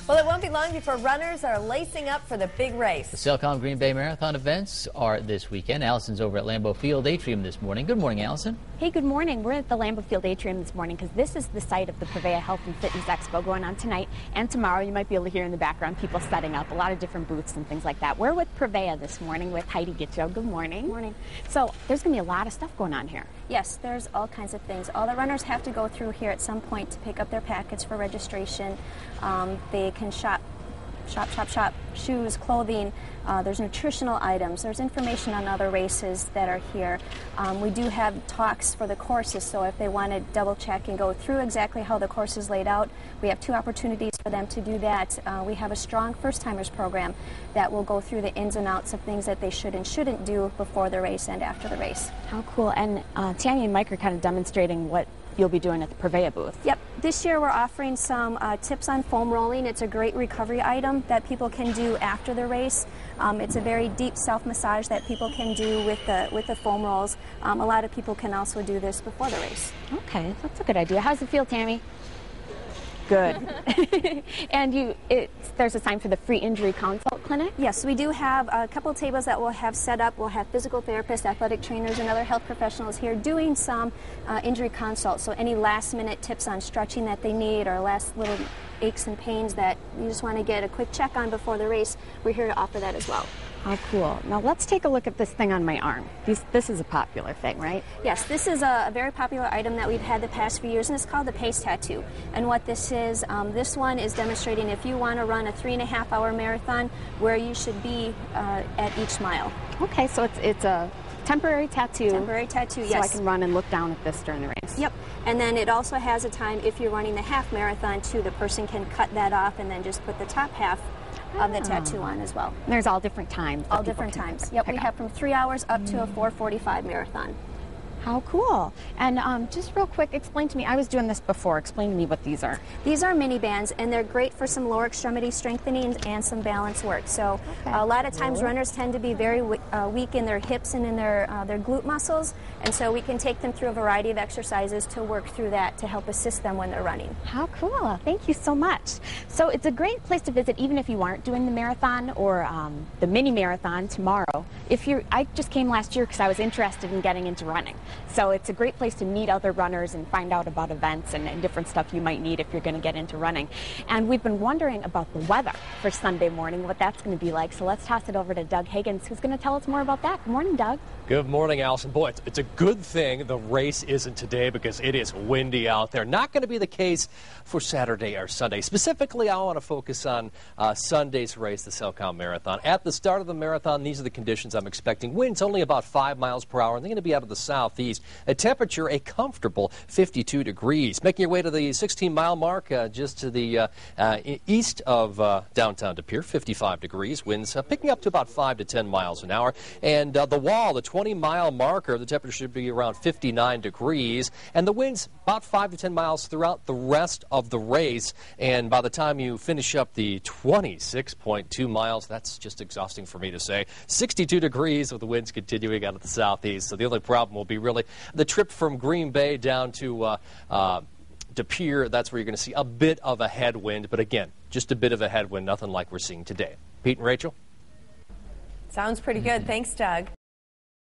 Well, it won't be long before runners are lacing up for the big race. The Cellcom Green Bay Marathon events are this weekend. Allison's over at Lambeau Field Atrium this morning. Good morning, Allison. Hey, good morning. We're at the Lambeau Field Atrium this morning because this is the site of the Prevea Health and Fitness Expo going on tonight and tomorrow. You might be able to hear in the background people setting up a lot of different booths and things like that. We're with Prevea this morning with Heidi Gitcho. Good morning. Good morning. So there's going to be a lot of stuff going on here. Yes, there's all kinds of things. All the runners have to go through here at some point to pick up their packets for registration. They can shop, shoes, clothing. There's nutritional items. There's information on other races that are here. We do have talks for the courses, so if they want to double check and go through exactly how the course is laid out, we have 2 opportunities for them to do that. We have a strong first-timers program that will go through the ins and outs of things that they should and shouldn't do before the race and after the race. How cool. And Tammy and Mike are kind of demonstrating what you'll be doing at the Prevea booth. Yep. This year we're offering some tips on foam rolling. It's a great recovery item that people can do after the race. It's a very deep self-massage that people can do with the foam rolls. A lot of people can also do this before the race. Okay, that's a good idea. How's it feel, Tammy? Good. And there's a sign for the free injury consult clinic? Yes, we do have a couple tables that we'll have set up. We'll have physical therapists, athletic trainers, and other health professionals here doing some injury consults. So any last-minute tips on stretching that they need or last little aches and pains that you just want to get a quick check on before the race, we're here to offer that as well. How cool. Now let's take a look at this thing on my arm. This is a popular thing, right? Yes, this is a very popular item that we've had the past few years, and it's called the PACE tattoo. And what this is, this one is demonstrating if you want to run a 3.5-hour marathon, where you should be at each mile. Okay, so it's a temporary tattoo. Temporary tattoo, yes. So I can run and look down at this during the race. Yep. And then it also has a time, if you're running the half marathon too, the person can cut that off and then just put the top half of the tattoo on as well. And there's all different times. All different times. Yep, we have from 3 hours up to a 4:45 marathon. How cool. And just real quick, explain to me, I was doing this before, explain to me what these are. These are mini bands, and they're great for some lower extremity strengthening and some balance work. So a lot of times runners tend to be very weak in their hips and in their glute muscles, and so we can take them through a variety of exercises to work through that to help assist them when they're running. How cool. Thank you so much. So it's a great place to visit even if you aren't doing the marathon or the mini marathon tomorrow. I just came last year because I was interested in getting into running. So it's a great place to meet other runners and find out about events and different stuff you might need if you're going to get into running. And we've been wondering about the weather for Sunday morning, what that's going to be like. So let's toss it over to Doug Higgins, who's going to tell us more about that. Good morning, Doug. Good morning, Allison. Boy, it's a good thing the race isn't today because it is windy out there. Not going to be the case for Saturday or Sunday. Specifically, I want to focus on Sunday's race, the Cellcom Marathon. At the start of the marathon, these are the conditions I'm expecting. Winds only about 5 miles per hour, and they're going to be out of the southeast. A temperature, a comfortable 52 degrees. Making your way to the 16-mile mark, just to the east of downtown De Pere, 55 degrees. Winds picking up to about 5 to 10 miles an hour. And the wall, the 20-mile marker, the temperature should be around 59 degrees. And the winds about 5 to 10 miles throughout the rest of the race. And by the time you finish up the 26.2 miles, that's just exhausting for me to say, 62 degrees with the winds continuing out of the southeast. So the only problem will be really the trip from Green Bay down to De Pere. That's where you're going to see a bit of a headwind. But again, just a bit of a headwind, nothing like we're seeing today. Pete and Rachel? Sounds pretty good. Thanks, Doug.